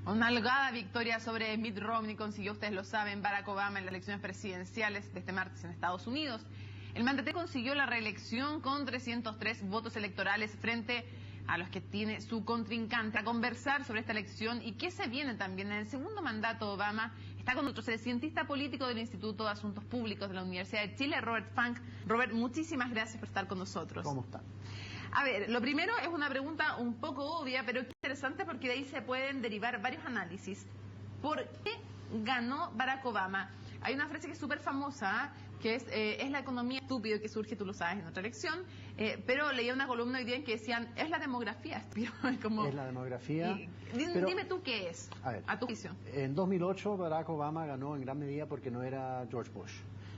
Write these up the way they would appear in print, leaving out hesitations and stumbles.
Una holgada victoria sobre Mitt Romney consiguió, ustedes lo saben, Barack Obama en las elecciones presidenciales de este martes en Estados Unidos. El mandatario consiguió la reelección con 303 votos electorales frente a los que tiene su contrincante. A conversar sobre esta elección y qué se viene también en el segundo mandato de Obama, está con nosotros el cientista político del Instituto de Asuntos Públicos de la Universidad de Chile, Robert Funk. Robert, muchísimas gracias por estar con nosotros. ¿Cómo está? A ver, lo primero es una pregunta un poco obvia, pero interesante porque de ahí se pueden derivar varios análisis. ¿Por qué ganó Barack Obama? Hay una frase que es súper famosa, que es la economía estúpida, que surge, tú lo sabes, en otra elección, pero leía una columna hoy día en que decían, es la demografía estúpida. Como, es la demografía. Dime tú qué es, a tu juicio. En 2008 Barack Obama ganó en gran medida porque no era George Bush.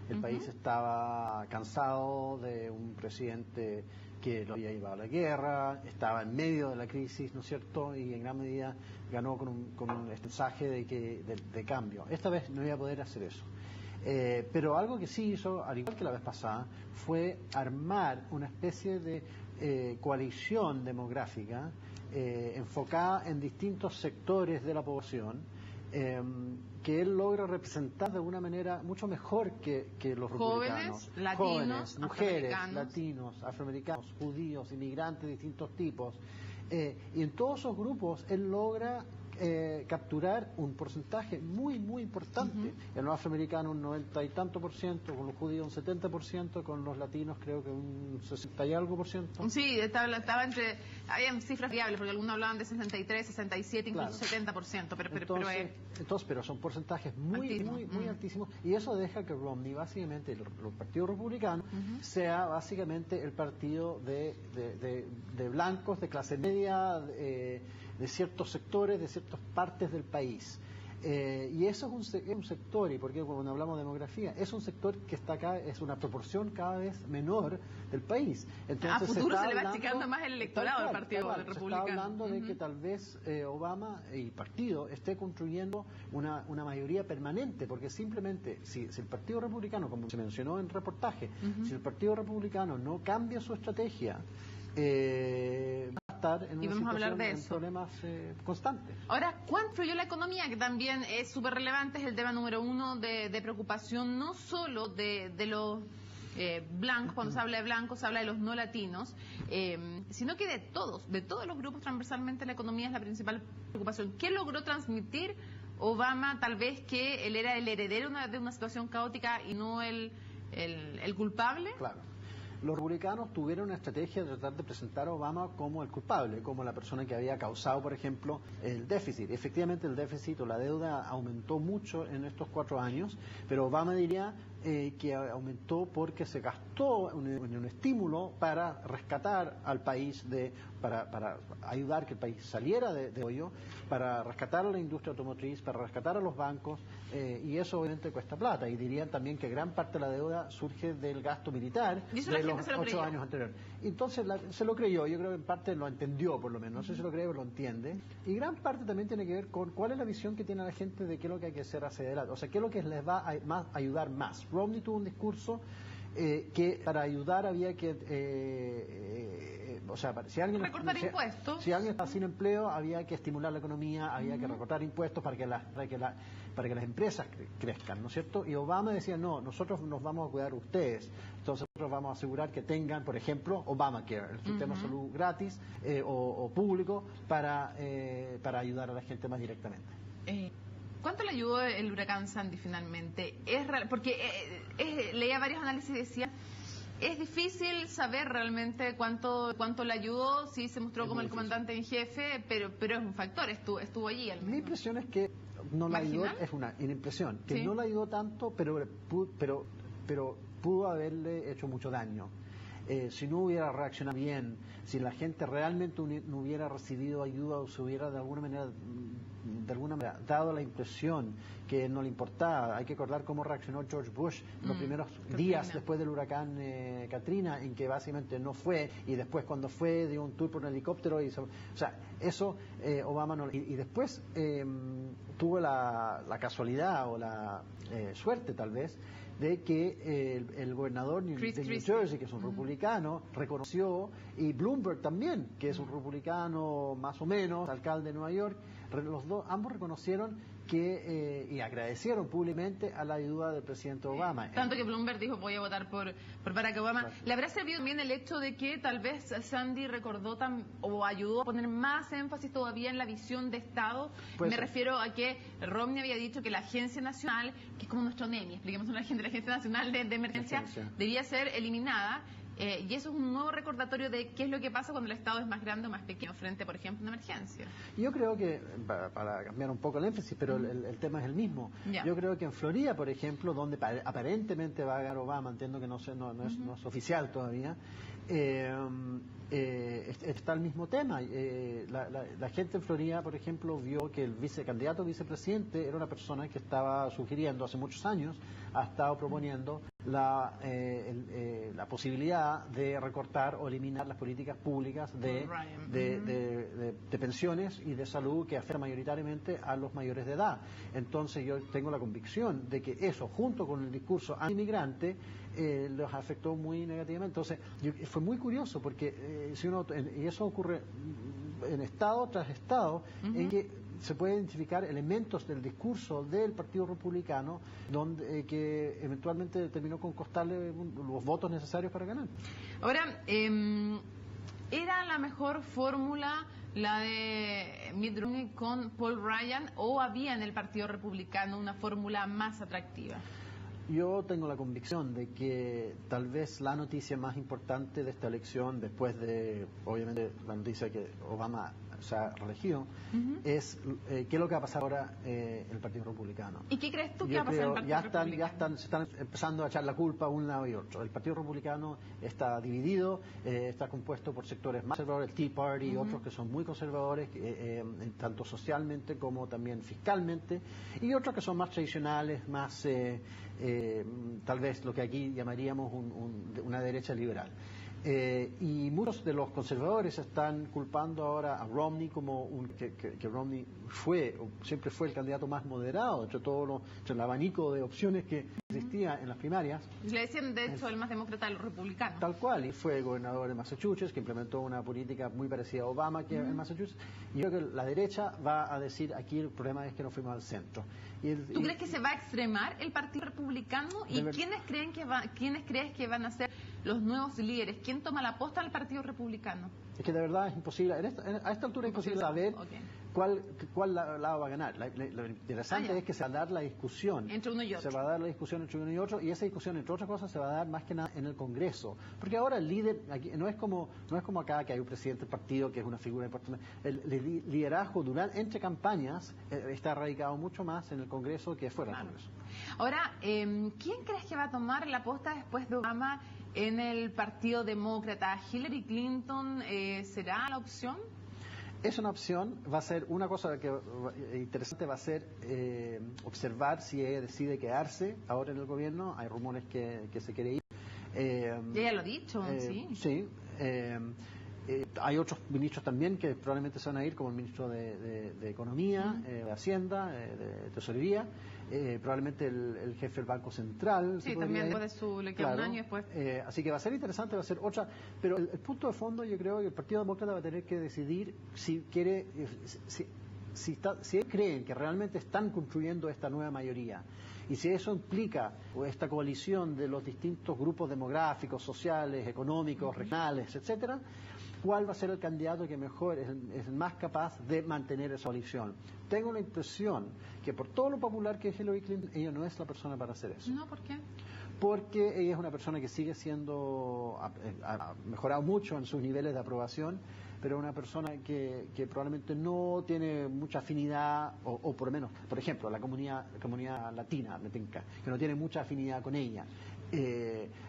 El país estaba cansado de un presidente que lo había llevado a la guerra, estaba en medio de la crisis, ¿no es cierto? Y en gran medida ganó con un mensaje de cambio. Esta vez no iba a poder hacer eso. Pero algo que sí hizo, al igual que la vez pasada, fue armar una especie de coalición demográfica enfocada en distintos sectores de la población, que él logra representar de una manera mucho mejor que los republicanos. Jóvenes, mujeres, latinos, afroamericanos, judíos, inmigrantes de distintos tipos. Y en todos esos grupos él logra capturar un porcentaje muy, muy importante. En los afroamericanos un 90 y tanto por ciento, con los judíos un 70%, con los latinos creo que un 60 y algo por ciento. Sí, estaba entre, había cifras variables, porque algunos hablaban de 63, 67, incluso claro. 70%, pero son porcentajes muy altísimos, y eso deja que Romney, básicamente, el Partido Republicano, sea básicamente el partido de blancos, de clase media, de ciertos sectores, de ciertas partes del país. Y eso es un sector, y porque cuando hablamos de demografía, es un sector que está acá, es una proporción cada vez menor del país. Entonces, a futuro se le va achicando más el electorado del Partido Republicano. Se está hablando de que tal vez Obama y el partido esté construyendo una mayoría permanente, porque simplemente si el Partido Republicano, como se mencionó en el reportaje, si el Partido Republicano no cambia su estrategia, va a estar en una situación de problemas constantes. Ahora, ¿cuánto influyó la economía? Que también es súper relevante, es el tema número uno de preocupación, no solo de los blancos, cuando se habla de blancos se habla de los no latinos, sino que de todos los grupos transversalmente la economía es la principal preocupación. ¿Qué logró transmitir Obama? Tal vez que él era el heredero de una situación caótica y no el culpable. Claro. Los republicanos tuvieron una estrategia de tratar de presentar a Obama como el culpable, como la persona que había causado, por ejemplo, el déficit. Efectivamente, el déficit o la deuda aumentó mucho en estos 4 años, pero Obama diría que aumentó porque se gastó en un estímulo para rescatar al país, para ayudar que el país saliera de hoyo, para rescatar a la industria automotriz, para rescatar a los bancos, y eso obviamente cuesta plata. Y dirían también que gran parte de la deuda surge del gasto militar de los 8 años anteriores. Entonces se lo creyó, yo creo que en parte lo entendió por lo menos, no sé si lo cree, pero lo entiende. Y gran parte también tiene que ver con cuál es la visión que tiene la gente de qué es lo que hay que hacer hacia adelante, o sea, qué es lo que les va a ayudar más. Romney tuvo un discurso que para ayudar había que, o sea, si alguien está sin empleo, había que estimular la economía, había que recortar impuestos para que las empresas crezcan, ¿no es cierto? Y Obama decía, no, nosotros nos vamos a cuidar de ustedes, entonces nosotros vamos a asegurar que tengan, por ejemplo, Obamacare, el sistema de salud gratis o público para ayudar a la gente más directamente. ¿Cuánto le ayudó el huracán Sandy finalmente? Porque leía varios análisis y decía, es difícil saber realmente cuánto le ayudó, sí se mostró como el comandante en jefe, pero es un factor, estuvo allí. Mi impresión es que no la ayudó, es una impresión, que no la ayudó tanto, pero pudo haberle hecho mucho daño. Si no hubiera reaccionado bien, si la gente realmente no hubiera recibido ayuda o se hubiera de alguna manera dado la impresión que no le importaba. Hay que recordar cómo reaccionó George Bush en los primeros días después del huracán Katrina, en que básicamente no fue, y después cuando fue dio un tour por un helicóptero, o sea, eso Obama no. Y después tuvo la casualidad o la suerte tal vez de que el gobernador de New Jersey, que es un republicano, reconoció, y Bloomberg también, que es un republicano más o menos, alcalde de Nueva York, ambos reconocieron que y agradecieron públicamente a la ayuda del presidente Obama. Tanto que Bloomberg dijo voy a votar por Barack Obama. Claro. ¿Le habrá servido también el hecho de que tal vez Sandy recordó o ayudó a poner más énfasis todavía en la visión de Estado? Me refiero a que Romney había dicho que la Agencia Nacional, que es como nuestro NEMI, expliquemos a la gente, la Agencia Nacional de Emergencia, debía ser eliminada. Y eso es un nuevo recordatorio de qué es lo que pasa cuando el Estado es más grande o más pequeño frente, por ejemplo, a una emergencia. Yo creo que, para cambiar un poco el énfasis, pero el tema es el mismo. Yo creo que en Florida, por ejemplo, donde aparentemente va a ganar Obama, entiendo que no es oficial todavía, está el mismo tema. La gente en Florida, por ejemplo, vio que el candidato a vicepresidente era una persona que estaba sugiriendo hace muchos años, ha estado proponiendo la posibilidad de recortar o eliminar las políticas públicas de pensiones y de salud que afectan mayoritariamente a los mayores de edad. Entonces yo tengo la convicción de que eso, junto con el discurso anti-inmigrante, los afectó muy negativamente. Entonces fue muy curioso porque y eso ocurre en estado tras estado, en que se pueden identificar elementos del discurso del Partido Republicano que eventualmente terminó con costarle los votos necesarios para ganar. Ahora, ¿era la mejor fórmula la de Mitt Romney con Paul Ryan o había en el Partido Republicano una fórmula más atractiva? Yo tengo la convicción de que tal vez la noticia más importante de esta elección, después de, obviamente, la noticia que Obama se ha reelegido, es qué es lo que va a pasar ahora en el Partido Republicano. ¿Y qué crees tú que va a pasar en el Partido Republicano? Se están empezando a echar la culpa a un lado y otro. El Partido Republicano está dividido, está compuesto por sectores más conservadores, el Tea Party y otros que son muy conservadores, tanto socialmente como también fiscalmente, y otros que son más tradicionales, más tal vez lo que aquí llamaríamos una derecha liberal. Y muchos de los conservadores están culpando ahora a Romney como que Romney siempre fue el candidato más moderado entre el abanico de opciones que existía en las primarias. Le decían, de hecho, el más demócrata de los republicanos. Tal cual, y fue gobernador de Massachusetts, que implementó una política muy parecida a Obama que en Massachusetts. Y yo creo que la derecha va a decir, aquí el problema es que no fuimos al centro. ¿Tú crees que se va a extremar el Partido Republicano? ¿Y quiénes crees que van a ser los nuevos líderes? ¿Quién toma la posta al Partido Republicano? Es que de verdad es imposible, a esta altura es imposible saber cuál lado va a ganar. Lo interesante es que se va a dar la discusión. Entre uno y otro. Se va a dar la discusión entre uno y otro, y esa discusión, entre otras cosas, se va a dar más que nada en el Congreso. Porque ahora el líder, aquí, no es como acá, que hay un presidente del partido que es una figura importante. El liderazgo entre campañas está radicado mucho más en el Congreso que fuera del Congreso. Ahora, ¿quién crees que va a tomar la posta después de Obama en el Partido Demócrata? ¿Hillary Clinton será la opción? Es una opción, va a ser una cosa que interesante, va a ser observar si ella decide quedarse ahora en el gobierno. Hay rumores que se quiere ir. Ella lo ha dicho, sí. Sí. Hay otros ministros también que probablemente se van a ir, como el ministro de Economía, de Hacienda, de Tesorería, probablemente el jefe del Banco Central. Sí, también después de le queda un año después. Así que va a ser interesante, va a ser otra. Pero el punto de fondo, yo creo que el Partido Demócrata va a tener que decidir si quiere, si creen que realmente están construyendo esta nueva mayoría. Y si eso implica esta coalición de los distintos grupos demográficos, sociales, económicos, regionales, etcétera, ¿cuál va a ser el candidato que mejor es el más capaz de mantener esa coalición? Tengo la impresión que por todo lo popular que es Hillary Clinton, ella no es la persona para hacer eso. No, ¿por qué? Porque ella es una persona que sigue siendo, ha mejorado mucho en sus niveles de aprobación, pero una persona que probablemente no tiene mucha afinidad, o por lo menos, por ejemplo, la comunidad latina, me tinca, que no tiene mucha afinidad con ella.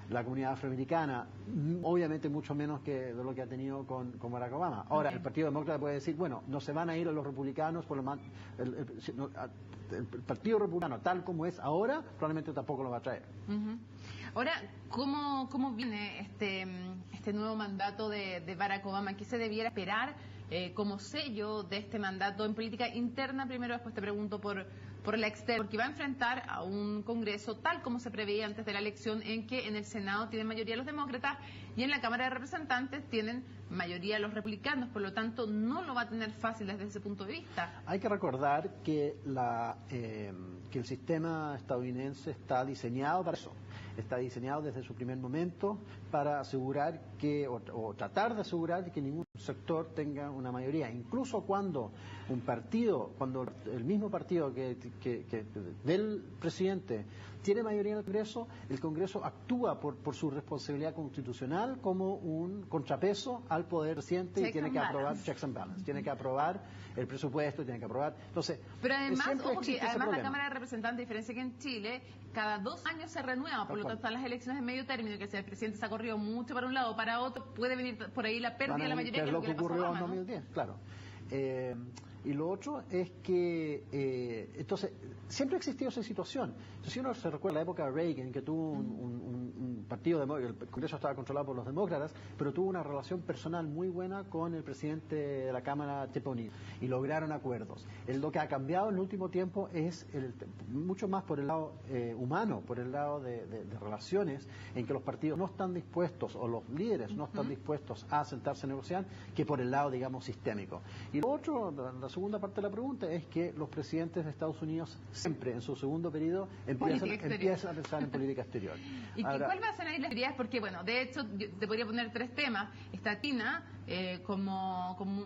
La comunidad afroamericana, obviamente mucho menos que de lo que ha tenido con Barack Obama. Ahora, el Partido Demócrata puede decir, bueno, no se van a ir a los republicanos, por lo más, el Partido Republicano, tal como es ahora, probablemente tampoco lo va a traer. Ahora, ¿cómo viene este nuevo mandato de Barack Obama? ¿Qué se debiera esperar como sello de este mandato en política interna? Primero, después te pregunto por la externa, porque va a enfrentar a un Congreso tal como se preveía antes de la elección, en que en el Senado tienen mayoría los demócratas y en la Cámara de Representantes tienen mayoría los republicanos, por lo tanto no lo va a tener fácil desde ese punto de vista. Hay que recordar que el sistema estadounidense está diseñado para eso. Está diseñado desde su primer momento para asegurar o tratar de asegurar que ningún sector tenga una mayoría. Incluso cuando el mismo partido que del presidente tiene mayoría en el Congreso actúa por su responsabilidad constitucional como un contrapeso al poder presidente y tiene que aprobar checks and balance, tiene que aprobar el presupuesto, tiene que aprobar. Entonces, pero además, ojo que además la Cámara de Representantes, a diferencia que en Chile, cada 2 años se renueva, por lo tanto, están las elecciones de medio término, que si el presidente se ha corrido mucho para un lado o para otro, puede venir por ahí la pérdida de la mayoría, que es lo que ocurrió Obama, en 2010, ¿no? Claro. Y lo otro es que, entonces, siempre ha existido esa situación. Entonces, si uno se recuerda la época de Reagan, que tuvo un partido, el Congreso estaba controlado por los demócratas, pero tuvo una relación personal muy buena con el presidente de la Cámara, Tip O'Neill, y lograron acuerdos. Lo que ha cambiado en el último tiempo es mucho más por el lado humano, por el lado de relaciones, en que los partidos no están dispuestos, o los líderes no están dispuestos a sentarse a negociar, que por el lado, digamos, sistémico. Y lo otro, la segunda parte de la pregunta, es que los presidentes de Estados Unidos siempre en su segundo periodo empiezan a pensar en política exterior. ¿Y ahora, cuál va a ser ahí las prioridades? Porque, bueno, de hecho, yo te podría poner 3 temas. Está China,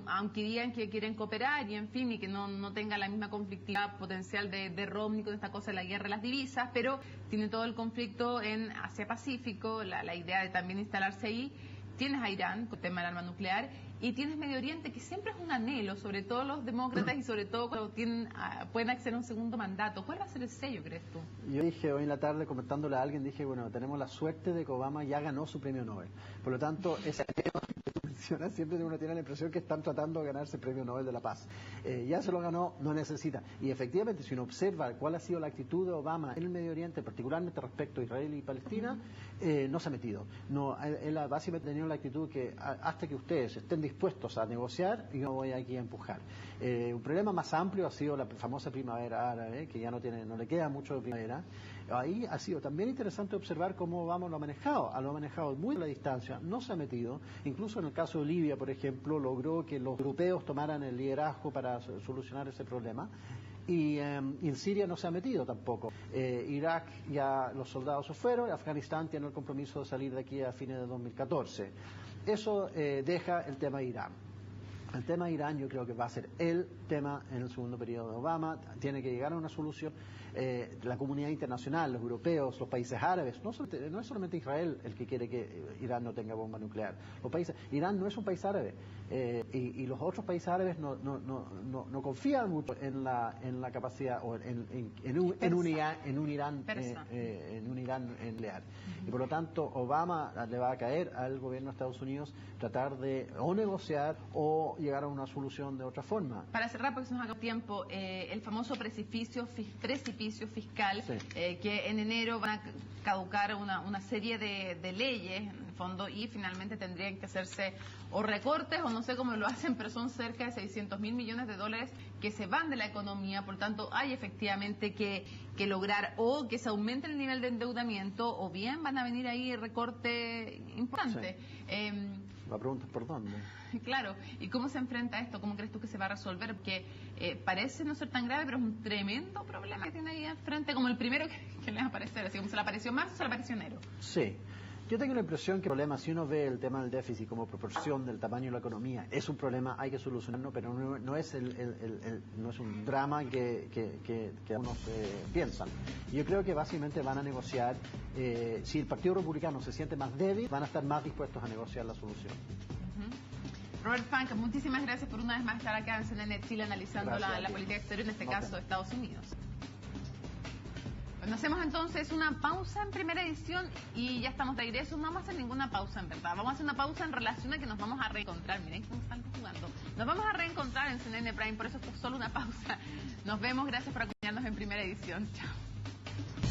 aunque digan que quieren cooperar y, en fin, y que no tenga la misma conflictividad potencial de Romney con esta cosa de la guerra de las divisas, pero tiene todo el conflicto en Asia-Pacífico, la idea de también instalarse ahí. Tienes a Irán con el tema del arma nuclear y tienes Medio Oriente, que siempre es un anhelo, sobre todo los demócratas y sobre todo cuando pueden acceder a un segundo mandato. ¿Cuál va a ser el sello, crees tú? Yo dije hoy en la tarde, comentándole a alguien, dije, bueno, tenemos la suerte de que Obama ya ganó su premio Nobel. Por lo tanto, ese anhelo que tú mencionas, siempre uno tiene la impresión que están tratando de ganarse el premio Nobel de la Paz. Ya se lo ganó, no necesita. Y efectivamente, si uno observa cuál ha sido la actitud de Obama en el Medio Oriente, particularmente respecto a Israel y Palestina, no se ha metido. No, él ha básicamente tenido la actitud que hasta que ustedes estén dispuestos a negociar, yo voy aquí a empujar. Un problema más amplio ha sido la famosa primavera árabe, que ya no le queda mucho de primavera. Ahí ha sido también interesante observar cómo Obama lo ha manejado muy a la distancia, no se ha metido. Incluso en el caso de Libia, por ejemplo, logró que los europeos tomaran el liderazgo para solucionar ese problema. Y en Siria no se ha metido tampoco. Irak ya los soldados se fueron, Afganistán tiene el compromiso de salir de aquí a fines de 2014. Eso deja el tema de Irán. El tema de Irán yo creo que va a ser el tema en el segundo periodo de Obama. Tiene que llegar a una solución. La comunidad internacional, los europeos, los países árabes, no es solamente Israel el que quiere que Irán no tenga bomba nuclear. Irán no es un país árabe y los otros países árabes no confían mucho en la capacidad o en un Irán nuclear. Y por lo tanto Obama le va a caer al gobierno de Estados Unidos tratar de o negociar o llegar a una solución de otra forma. Para cerrar, porque se nos acaba tiempo, el famoso precipicio fiscal, sí. Que en enero van a caducar una serie de leyes, en el fondo, y finalmente tendrían que hacerse o recortes o no sé cómo lo hacen, pero son cerca de 600.000 millones de dólares que se van de la economía. Por tanto, hay efectivamente que lograr o que se aumente el nivel de endeudamiento o bien van a venir ahí recorte importante. Sí. La pregunta es por dónde. Claro, ¿y cómo se enfrenta a esto? ¿Cómo crees tú que se va a resolver? Porque parece no ser tan grave, pero es un tremendo problema que tiene ahí al frente, como el primero que le va a aparecer, así como se le apareció marzo, se le apareció enero. Sí. Yo tengo la impresión que el problema, si uno ve el tema del déficit como proporción del tamaño de la economía, es un problema, hay que solucionarlo, pero no es un drama que algunos piensan. Yo creo que básicamente van a negociar, si el Partido Republicano se siente más débil, van a estar más dispuestos a negociar la solución. Robert Funk, muchísimas gracias por una vez más estar acá en CNN Chile analizando la política exterior, en este caso de Estados Unidos. Bueno, hacemos entonces una pausa en primera edición y ya estamos de regreso. No vamos a hacer ninguna pausa, en verdad. Vamos a hacer una pausa en relación a que nos vamos a reencontrar. Miren cómo están jugando. Nos vamos a reencontrar en CNN Prime, por eso esto es solo una pausa. Nos vemos, gracias por acompañarnos en primera edición. Chao.